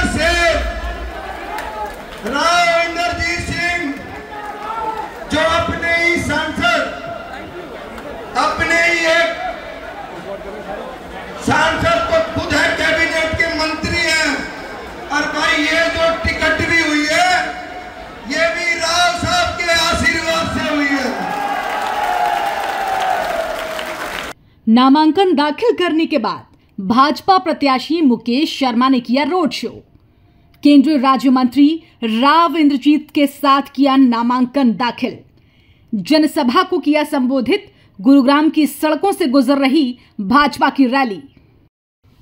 अंदर से राव इंद्रजीत सिंह जो अपने ही सांसद, अपने ही एक सांसद को खुद है कैबिनेट के मंत्री हैं, और भाई ये जो टिकट भी हुई है ये भी राव साहब के आशीर्वाद से हुई है। नामांकन दाखिल करने के बाद भाजपा प्रत्याशी मुकेश शर्मा ने किया रोड शो। केंद्रीय राज्य मंत्री राव इंद्रजीत के साथ किया नामांकन दाखिल। जनसभा को किया संबोधित। गुरुग्राम की सड़कों से गुजर रही भाजपा की रैली।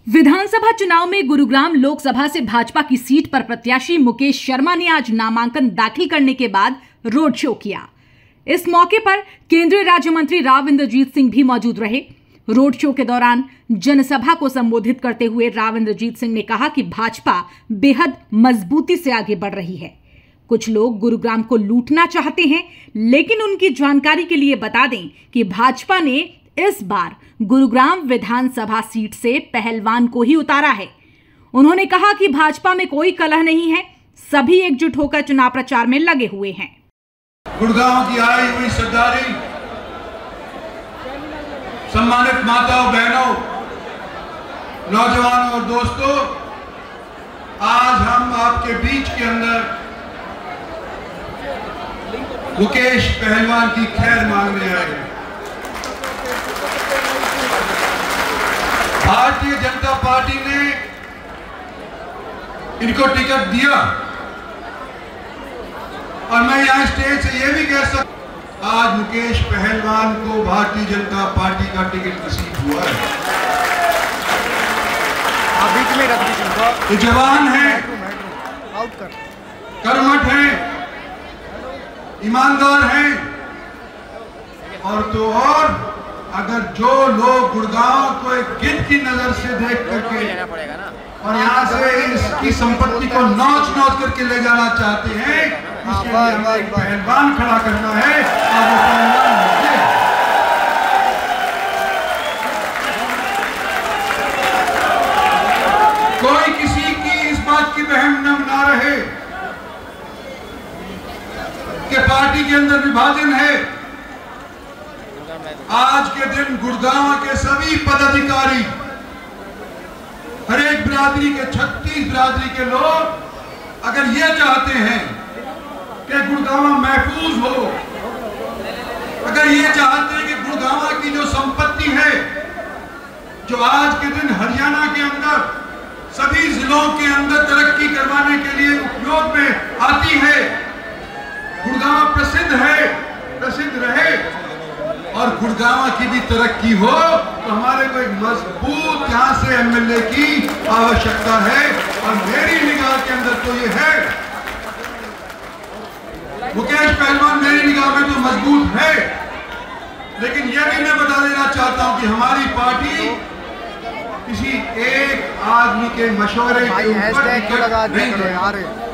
विधानसभा चुनाव में गुरुग्राम लोकसभा से भाजपा की सीट पर प्रत्याशी मुकेश शर्मा ने आज नामांकन दाखिल करने के बाद रोड शो किया। इस मौके पर केंद्रीय राज्य मंत्री राव इंद्रजीत सिंह भी मौजूद रहे। रोड शो के दौरान जनसभा को संबोधित करते हुए राव इंद्रजीत सिंह ने कहा कि भाजपा बेहद मजबूती से आगे बढ़ रही है। कुछ लोग गुरुग्राम को लूटना चाहते हैं, लेकिन उनकी जानकारी के लिए बता दें कि भाजपा ने इस बार गुरुग्राम विधानसभा सीट से पहलवान को ही उतारा है। उन्होंने कहा कि भाजपा में कोई कलह नहीं है, सभी एकजुट होकर चुनाव प्रचार में लगे हुए हैं। गुरुग्राम की आई हुई सरदारी, सम्मानित माताओं, बहनों, नौजवानों और दोस्तों, आज हम आपके बीच के अंदर मुकेश पहलवान की खैर मांगने आए हैं। भारतीय जनता पार्टी ने इनको टिकट दिया और मैं यहां स्टेज से यह भी कह सकता, आज मुकेश पहलवान को भारतीय जनता पार्टी का टिकट नसीब हुआ है। ये जवान है, कर्मठ है, ईमानदार हैं, और तो और अगर जो लोग गुड़गांव को एक गिद्ध की नजर से देख करके और यहाँ से इसकी संपत्ति को नौच नौच करके ले जाना चाहते हैं, इसके लिए हमें एक पहलवान खड़ा करना है। और वो पहलवान कोई किसी की इस बात की वहम न बना रहे कि पार्टी के अंदर विभाजन है। आज के दिन गुड़गांव के सभी पदाधिकारी, हर एक बिरादरी के 36 बिरादरी के लोग अगर ये चाहते हैं कि गुड़गांव महफूज हो, अगर ये चाहते हैं कि गुड़गांव की जो संपत्ति है जो आज के दिन हरियाणा के अंदर सभी जिलों के अंदर तरक्की करवाने के लिए उपयोग में आती है, गुड़गांव प्रसिद्ध है, प्रसिद्ध रहे और गुड़गांव की भी तरक्की हो, तो हमारे को एक मजबूत यहां से एमएलए की आवश्यकता है। और मेरी निगाह के अंदर तो ये है, मुकेश पहलवान मेरी निगाह में तो मजबूत है, लेकिन यह भी मैं बता देना चाहता हूं कि हमारी पार्टी किसी एक आदमी के मशवरे के ऊपर नहीं है।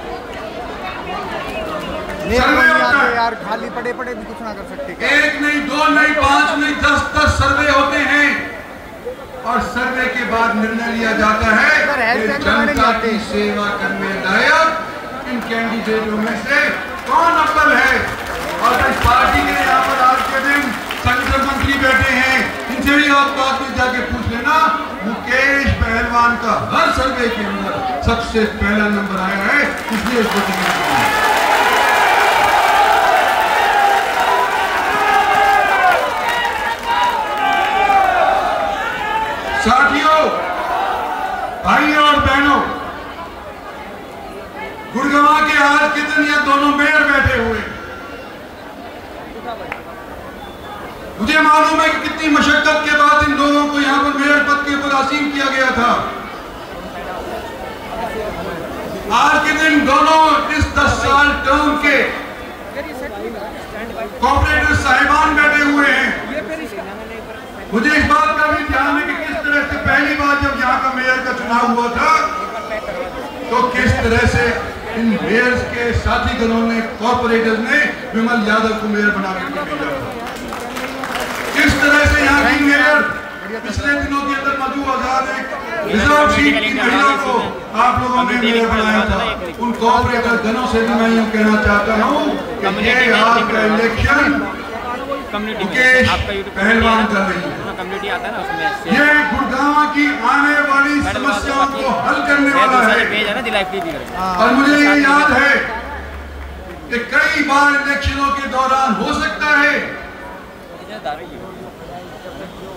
सर्वे होता है यार, खाली पड़े पड़े भी कुछ ना कर सकते। एक नहीं, दो नहीं, 5 नहीं, 10 सर्वे होते हैं और सर्वे के बाद निर्णय लिया जाता है कि जनता की सेवा करने लायक इन कैंडिडेटों में से कौन अव्वल है। और इस पार्टी के यहाँ पर आज के दिन संगठन मंत्री बैठे हैं, इनसे भी आप बात में जाके पूछ लेना, मुकेश पहलवान का हर सर्वे के अंदर सबसे पहला नंबर आया है, इसलिए इसको टिकट दिया। साथियों, भाइयों और बहनों, गुड़गांव के आज के दिन ये दोनों मेयर बैठे हुए, मुझे मालूम है कि कितनी मशक्कत के बाद इन लोगों को यहाँ पर मेयर पद के ऊपर आसीन किया गया था। आज के दिन दोनों इस 10 साल टर्म के कॉर्पोरेटर साहिबान बैठे हुए हैं। मुझे इस बात का भी ध्यान है कि किस तरह से पहली बार जब यहाँ का मेयर का चुनाव हुआ था, तो किस तरह से इन मेयर्स के साथी दलों ने, कॉर्पोरेटर्स ने विमल यादव को मेयर बना के भेजा था। किस तरह से यहाँ की मेयर पिछले दिनों के अंदर मधु आजाद एक रिजर्व सीट की महिला को आप लोगों ने मेरे बनाया था, उन कोऑपरेटर गनों से भी मैं यूँ कहना चाहता हूँ कि ये आपका इलेक्शन मुकेश पहलवान कर रही है। ये गुड़गांव की आने वाली समस्याओं को हल करने वाला है। और मुझे ये याद है कि कई बार इलेक्शनों के दौरान हो सकता है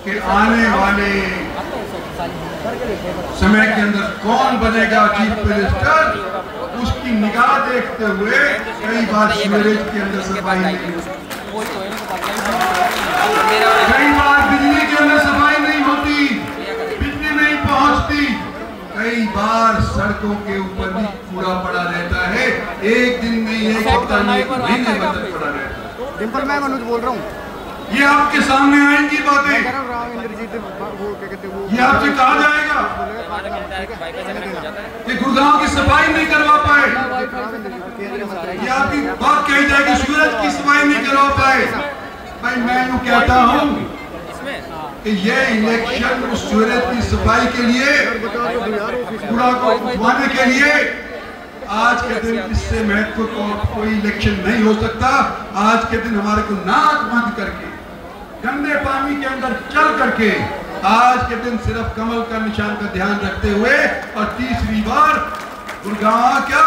कि आने वाले समय के अंदर कौन बनेगा चीफ मिनिस्टर, उसकी निगाह देखते हुए कई बार सीवरेज के अंदर सफाई नहीं होती, कई बार बिजली के अंदर सफाई नहीं होती, बिजली नहीं पहुंचती, कई बार सड़कों के ऊपर भी कूड़ा पड़ा रहता है, एक दिन में एक हफ्ता में महीने भर तक पड़ा रहता है। डिम्पल मैं मनोज बोल रहा हूँ। ये आपके सामने आएंगी बातें, ये आपसे कहा जाएगा कि गुड़गांव की सफाई नहीं करवा पाए, ये आपकी बात कही जाएगी सूरज की सफाई नहीं करवा पाए। भाई मैं यूँ कहता हूँ कि ये इलेक्शन उस सूरज की सफाई के लिए, कूड़ा को उठवाने के लिए, आज के दिन इससे महत्वपूर्ण कोई इलेक्शन नहीं हो सकता। आज के दिन हमारे को नाक बंद करके गंदे पानी के अंदर चल करके आज के दिन सिर्फ कमल का निशान का ध्यान रखते हुए और तीसरी बार गुड़गांव क्या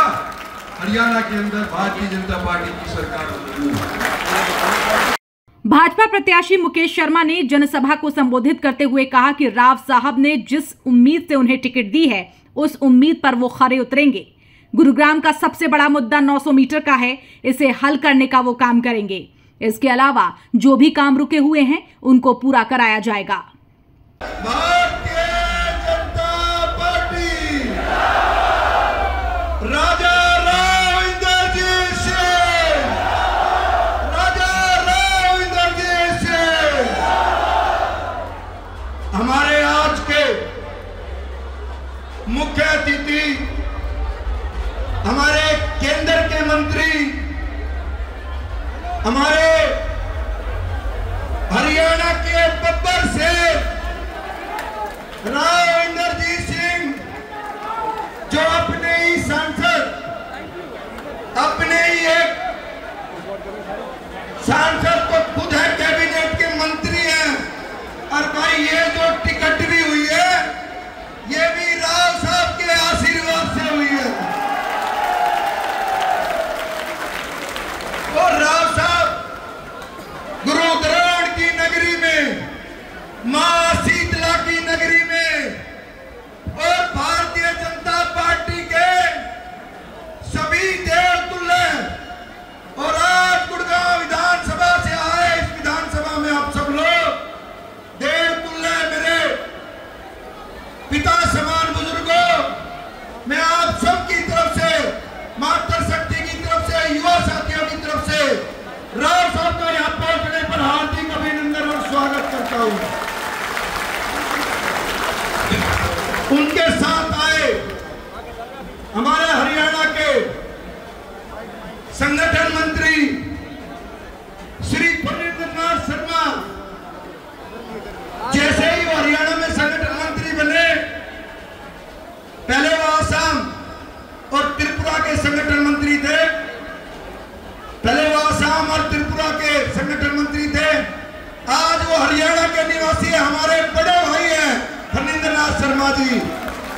हरियाणा के अंदर भारतीय जनता पार्टी की सरकार होगी। भाजपा प्रत्याशी मुकेश शर्मा ने जनसभा को संबोधित करते हुए कहा कि राव साहब ने जिस उम्मीद से उन्हें टिकट दी है उस उम्मीद पर वो खरे उतरेंगे। गुरुग्राम का सबसे बड़ा मुद्दा 900 मीटर का है, इसे हल करने का वो काम करेंगे। इसके अलावा जो भी काम रुके हुए हैं उनको पूरा कराया जाएगा। भारतीय जनता पार्टी राजा राव इंद्रजीत सिंह, राजा राव इंद्रजीत सिंह हमारे आज के मुख्य अतिथि, हमारे केंद्र के मंत्री, हमारे हरियाणा के बब्बर से राव इंद्रजीत सिंह, जो अपने ही सांसद, अपने ही एक सांसद तो खुद है, कैबिनेट के मंत्री हैं, और भाई ये जो टिकट भी हुई है ये भी राव साहब के आशीर्वाद से हुई है। और राव साहब गुरुग्राम की नगरी में, मां शीतला की नगरी में और भारतीय जनता पार्टी के सभी देवतुल्य, और आज गुड़गांव विधानसभा से आए, इस विधानसभा में आप सब लोग देवतुल्य, मेरे पिता समान बुजुर्गों, मैं आप सबकी तरफ से, मातृशक्ति की तरफ से, युवा साथियों की तरफ से राव साहब का यहाँ पहुंचने पर हार्दिक अभिनंदन और स्वागत करता हूं। उनके साथ आए हमारे हरियाणा के संगठन मंत्री श्री फणींद्रनाथ शर्मा, जैसे ही वो हरियाणा में संगठन मंत्री बने, पहले वो आसाम और त्रिपुरा के संगठन मंत्री थे, पहले वो आसाम और त्रिपुरा के संगठन मंत्री थे, आज वो हरियाणा के निवासी है, हमारे बड़े भाई हैं फणींद्रनाथ शर्मा जी।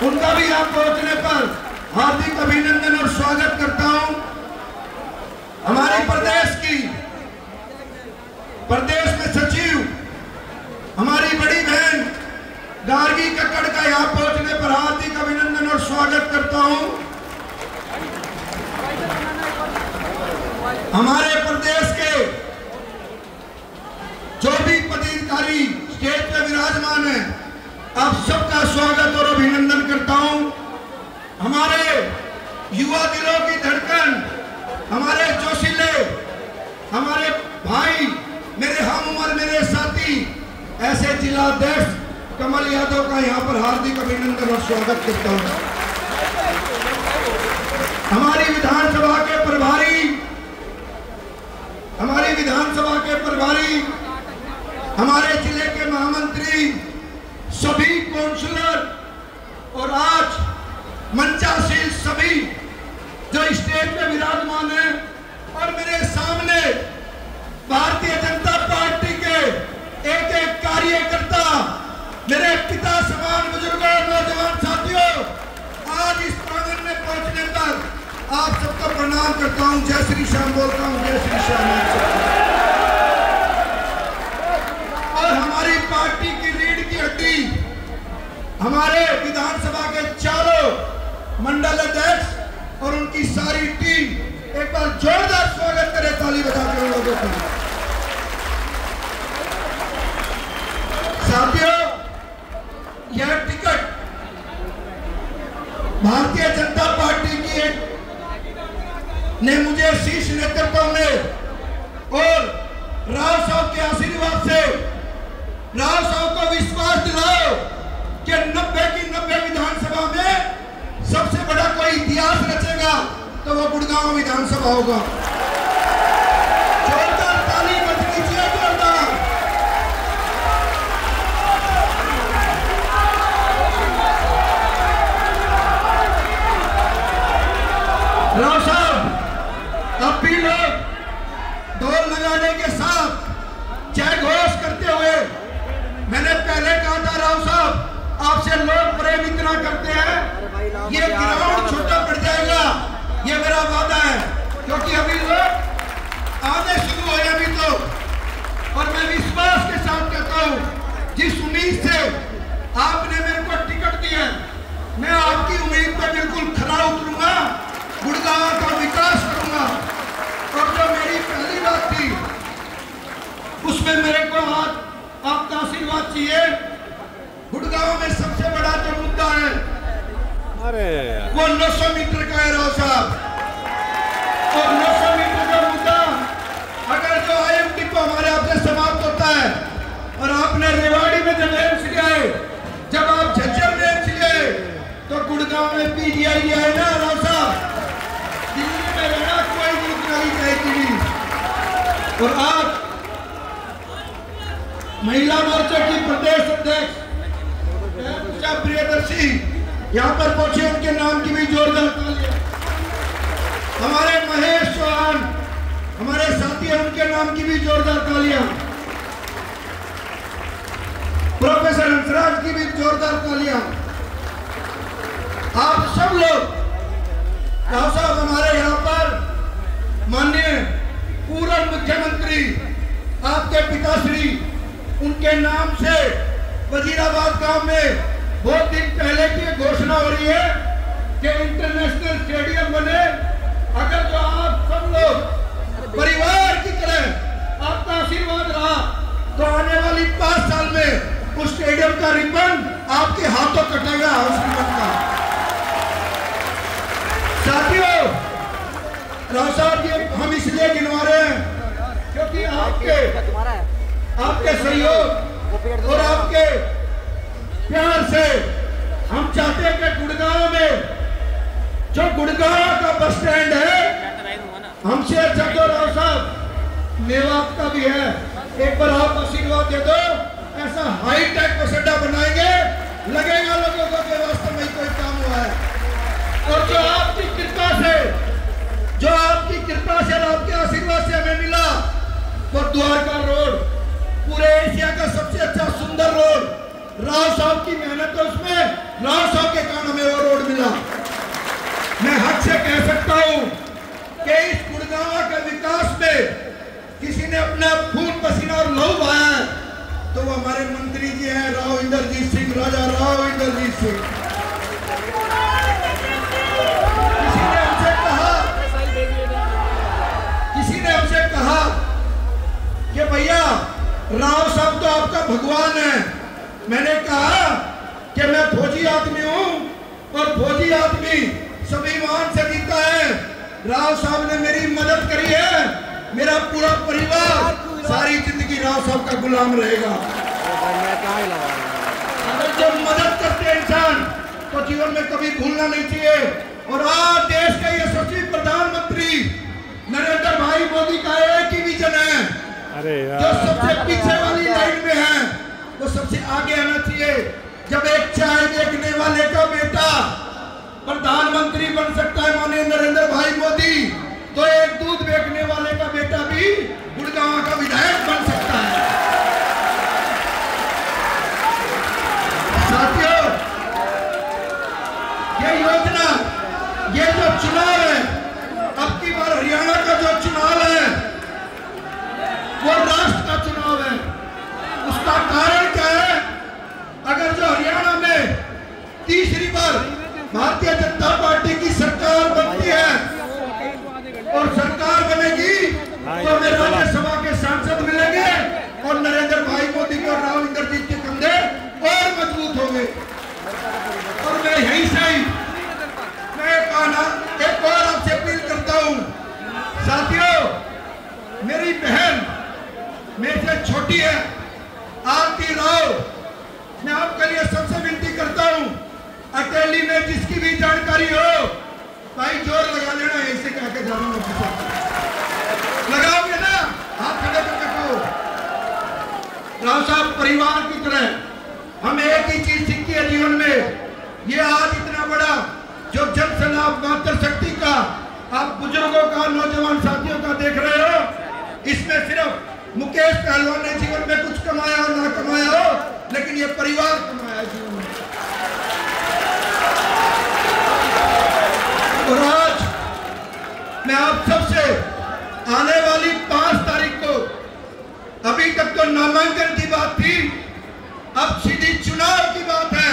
उनका भी यहाँ पहुंचने पर हार्दिक अभिनंदन और स्वागत करता हूं। हमारी प्रदेश में सचिव हमारी बड़ी बहन गार्गी कक्कड़ का यहाँ पहुंचने पर हार्दिक अभिनंदन और स्वागत करता हूं। हमारे प्रदेश के जो भी पदाधिकारी स्टेज पे विराजमान है, आप सबका स्वागत और अभिनंदन करता हूं। हमारे युवा दिलों की धड़कन, हमारे जोशीले, हमारे भाई, मेरे हम उम्र, मेरे साथी, ऐसे जिलाध्यक्ष कमल यादव का यहाँ पर हार्दिक अभिनंदन और स्वागत करता हूँ। हमारी विधानसभा के प्रभारी, हमारी विधानसभा के प्रभारी, हमारे जिले के महामंत्री, सभी काउंसलर और आज मंचासीन सभी जो स्टेज पे विराजमान है और मेरे सामने भारतीय जनता पार्टी के एक एक कार्यकर्ता, मेरे पिता समान बुजुर्गों, नौजवान साथियों, आज इस प्रांगण में पहुंचने पर आप सबको प्रणाम करता हूं। जय श्री श्याम बोलता हूं, जय श्री श्याम। और हमारी पार्टी की रीढ़ की हड्डी, हमारे विधानसभा के चारों मंडल अध्यक्ष और उनकी सारी टीम, एक बार जोरदार स्वागत करें ताली बजा के लोगों का। साथियों, यह टिकट भारतीय जनता पार्टी की ने मुझे शीर्ष नेतृत्व में और राव साहब के आशीर्वाद से राव साहब को विश्वास दिलाओ कि 90 की 90 विधानसभा में सबसे बड़ा कोई इतिहास रचेगा तो वो गुड़गांव विधानसभा होगा। जोरदार ताली बज लीजिए, जोरदार। राव साहब, अब भी लोग ढोल लगाने के साथ जय घोष करते हुए, मैंने पहले कहा था राव साहब, आपसे लोग प्रेम इतना करते हैं, ये ग्राउंड छोटा पड़ जाएगा, ये मेरा वादा है, क्योंकि अभी लोग आने शुरू हुए अभी तो। और मैं विश्वास के साथ कहता हूं, जिस उम्मीद से आपने मेरे को टिकट दिया, मैं आपकी उम्मीद पर बिल्कुल खरा उतरूंगा, गुड़गांव का विकास करूंगा। और जो मेरी पहली बात थी, उसमें मेरे को आज आपका आशीर्वाद चाहिए। गुड़गांव में सबसे बड़ा जो मुद्दा है वो 900 मीटर का है राव साहब। और 900 मीटर का मुद्दा अगर जो आईएम डिपो हमारे आपसे समाप्त होता है और आपने रेवाड़ी में जब एम्स लिया, जब आप झज्जर में एम्स लिए, तो गुड़गांव में पीजीआई लिया है ना राव साहब। दिल्ली में रहना कोई नहीं चाहिए। और आज महिला मोर्चा की प्रदेश अध्यक्ष प्रियदर्शी यहाँ पर पहुंचे, उनके नाम की भी जोरदार तालियां। हमारे महेश चौहान, हमारे साथी हैं, उनके नाम की भी जोरदार तालियां। प्रोफेसर हंसराज की भी जोरदार तालियां। आप सब लोग, राव साहब, हमारे यहाँ पर माननीय पूर्व मुख्यमंत्री आपके पिताश्री, उनके नाम से वजीराबाद गांव में बहुत दिन पहले की घोषणा हो रही है कि इंटरनेशनल स्टेडियम बने। अगर जो आप सब लोग परिवार की तरह आपका आशीर्वाद रहा, तो आने वाली 5 साल में उस स्टेडियम का रिबन आपके हाथों कटेगा, उस रिबन का। साथियों, राव साहब, ये हम इसलिए गिनवा रहे हैं क्योंकि आपके सहयोग और आपके प्यार से हम चाहते हैं कि गुड़गांव में जो गुड़गांव का बस स्टैंड है, हमसे अच्छा तो राव साहब मेवात का भी है, एक बार आप आशीर्वाद दे दो, ऐसा हाई टेक बस अड्डा बनाएंगे, लगेगा लोगों को कि वास्तव में कोई काम हुआ है। और जो आपकी कृपा से और आपके आशीर्वाद से हमें मिला, वो द्वारका रोड, पूरे एशिया का सबसे अच्छा सुंदर रोड, राव साहब की मेहनत है उसमें, राव साहब के कारण हमें वो रोड मिला। मैं हक से कह सकता हूं कि इस गुड़गांव के विकास में किसी ने अपना खून पसीना और लहू बहाया है, तो वो हमारे मंत्री जी हैं, राव इंद्रजीत सिंह, राजा राव इंद्रजीत सिंह। किसी ने हमसे कहा कि भैया राव साहब तो आपका भगवान है। मैंने कहा कि मैं फौजी आदमी हूं और फौजी आदमी स्वाभिमान से जीता है। राव साहब ने मेरी मदद करी है, मेरा पूरा परिवार सारी जिंदगी राव साहब का गुलाम रहेगा। अगर जब मदद करते हैं इंसान तो जीवन में कभी भूलना नहीं चाहिए। और आज देश के यशस्वी प्रधानमंत्री नरेंद्र भाई मोदी का एक ही विजन है, जो सबसे पीछे वाली लाइन में है वो सबसे आगे आना चाहिए। जब एक चाय देखने वाले का बेटा प्रधानमंत्री बन सकता है माननीय नरेंद्र भाई मोदी, तो एक दूध बेचने वाले का बेटा भी गुड़गांव का विधायक बन सकता है। साथियों, ये योजना, ये जो चुनाव है, अब की बार हरियाणा का जो चुनाव है वो राष्ट्र का चुनाव है। उसका कारण क्या है? अगर जो हरियाणा में तीसरी बार भारतीय जनता पार्टी की सरकार बनती है और सरकार बनेगी तो हमें राज्यसभा के सांसद मिलेंगे और नरेंद्र भाई मोदी के और राव इंद्रजीत के कंधे और मजबूत होंगे। और मैं यहीं से ही एक और आपसे अपील करता हूं, साथियों, मेरी बहन मेरे से छोटी है आरती राव, मैं आपके लिए सबसे विनती करता हूं, अकेली में जिसकी भी जानकारी हो भाई जोर लगा लेना, ऐसे कह के जा रहा हूं, लगाओगे ना, हाथ खड़े करके कहो। राव साहब, परिवार की तरह हम एक ही चीज सीखी है जीवन में, ये आज इतना बड़ा जो जन सलाह मातृशक्ति का आप बुजुर्गों का, नौजवान साथियों का देख रहे हो, इसमें सिर्फ मुकेश पहलवान ने जीवन में कुछ कमाया हो ना कमाया हो, लेकिन ये परिवार कमाया जीवन में। और आज मैं आप सबसे आने वाली 5 तारीख को, अभी तक तो नामांकन की बात थी, अब सीधी चुनाव की बात है।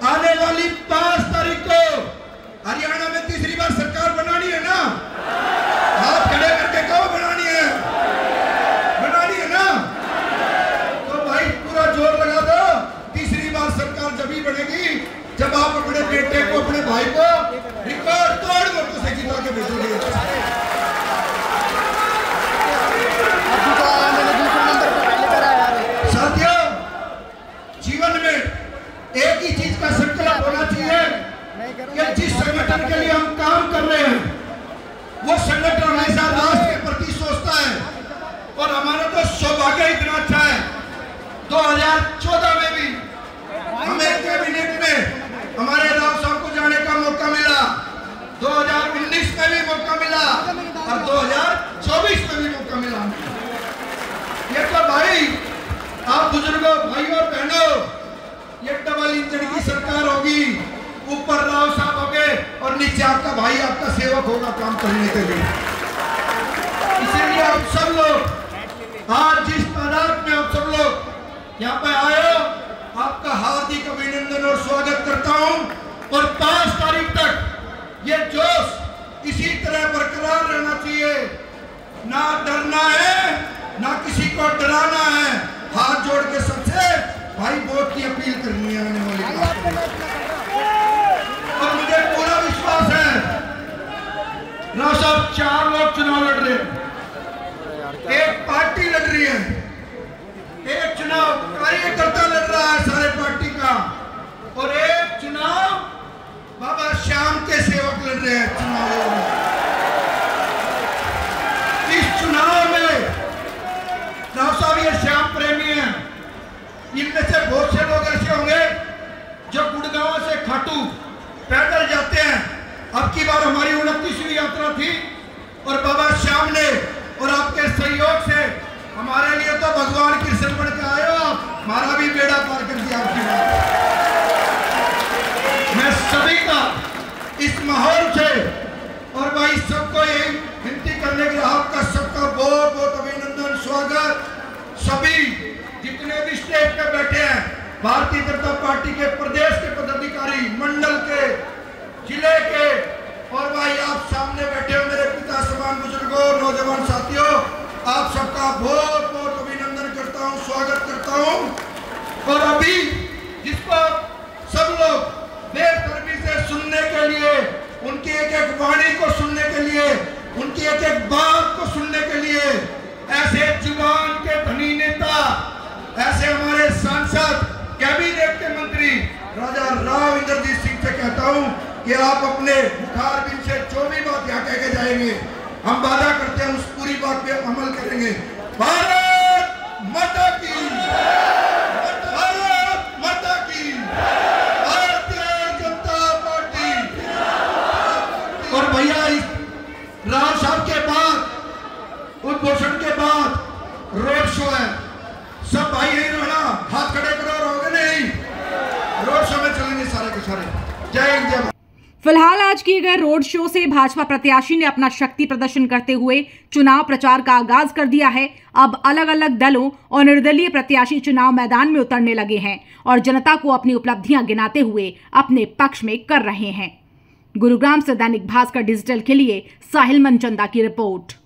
आने वाली 5 तारीख को हरियाणा में तीसरी बार सरकार बनानी है ना, हाथ खड़े करके कहो बनानी है, बनानी है ना, तो भाई पूरा जोर लगा दो। तीसरी बार सरकार जब ही बनेगी जब आप अपने बेटे को, अपने भाई को रिकॉर्ड तोड़ वोटों से जिता के भेजोगे। साथियों, जीवन में एक ही चीज का संकल्प होना चाहिए कि जिस संगठन के लिए हम काम कर रहे हैं वो संगठन हमेशा राष्ट्र के प्रति सोचता है। और हमारा तो सौभाग्य इतना अच्छा है, 2014 में भी हमें कैबिनेट में हमारे राव साहब को जाने का मौका मिला, 2019 में भी मौका मिला और 2024 में भी मौका मिला। ये तो भाई आप बुजुर्गों, भाइयों और बहनों, ये डबल इंजन की सरकार होगी, ऊपर राव साहब होंगे और नीचे आपका भाई, आपका सेवक होगा काम करने के लिए। इसीलिए आप सब लोग आज जिस तादाद में आप सब लोग यहाँ पे आए हो, आपका हार्दिक अभिनंदन और स्वागत करता हूँ। और 5 तारीख तक ये जोश इसी तरह बरकरार रहना चाहिए, ना डरना है ना किसी को डराना है। हाथ जोड़ के सबसे भाई वोट की अपील करनी है आने वाली बात में। और मुझे पूरा विश्वास है, राव साहब 4 लोग चुनाव लड़ रहे हैं, एक पार्टी लड़ रही है, एक चुनाव कार्यकर्ता लड़ रहा है सारे पार्टी का, और एक चुनाव बाबा श्याम के सेवक लड़ रहे हैं चुनाव में। इस चुनाव में राव साहब ये श्याम प्रेमी हैं, इनमें से बहुत से लोग ऐसे होंगे जो गुड़गांव से खाटू पैदल जाते हैं। अब की बार हमारी 29वीं यात्रा थी और बाबा श्याम ने और आपके सहयोग से हमारे लिए तो भगवान कृष्ण बन के आए हो, हमारा भी बेड़ा पार कर दिया आपकी बात। मैं सभी का इस माहौल से और भाई सबको यही विनती करने के लिए आपका सबका बहुत बहुत अभिनंदन, स्वागत। सभी जितने भी स्टेज पे बैठे हैं, भारतीय जनता पार्टी के प्रदेश के पदाधिकारी, मंडल के, जिले के, और भाई आप सामने बैठे हो मेरे पिता समान बुजुर्गों, नौजवान साथियों, आप सबका बहुत बहुत अभिनंदन करता हूं, स्वागत करता हूं। और अभी जिसको सब लोग बेसब्री से सुनने के लिए, उनकी एक एक वाणी को सुनने के लिए, उनकी एक एक बात को सुनने के लिए, ऐसे जुबान के धनी नेता, ऐसे हमारे सांसद, कैबिनेट के मंत्री राजा राव इंद्रजीत सिंह से कहता हूं कि आप अपने मुखारबिन से जो भी बात यहाँ कह के जाएंगे, हम वादा करते हैं उस पूरी बात पे अमल करेंगे। भारत माता की, भारत माता की, भारतीय जनता पार्टी फिलहाल आज किए गए रोड शो से भाजपा प्रत्याशी ने अपना शक्ति प्रदर्शन करते हुए चुनाव प्रचार का आगाज कर दिया है। अब अलग अलग दलों और निर्दलीय प्रत्याशी चुनाव मैदान में उतरने लगे हैं और जनता को अपनी उपलब्धियां गिनाते हुए अपने पक्ष में कर रहे हैं। गुरुग्राम से दैनिक भास्कर डिजिटल के लिए साहिल मनचंदा की रिपोर्ट।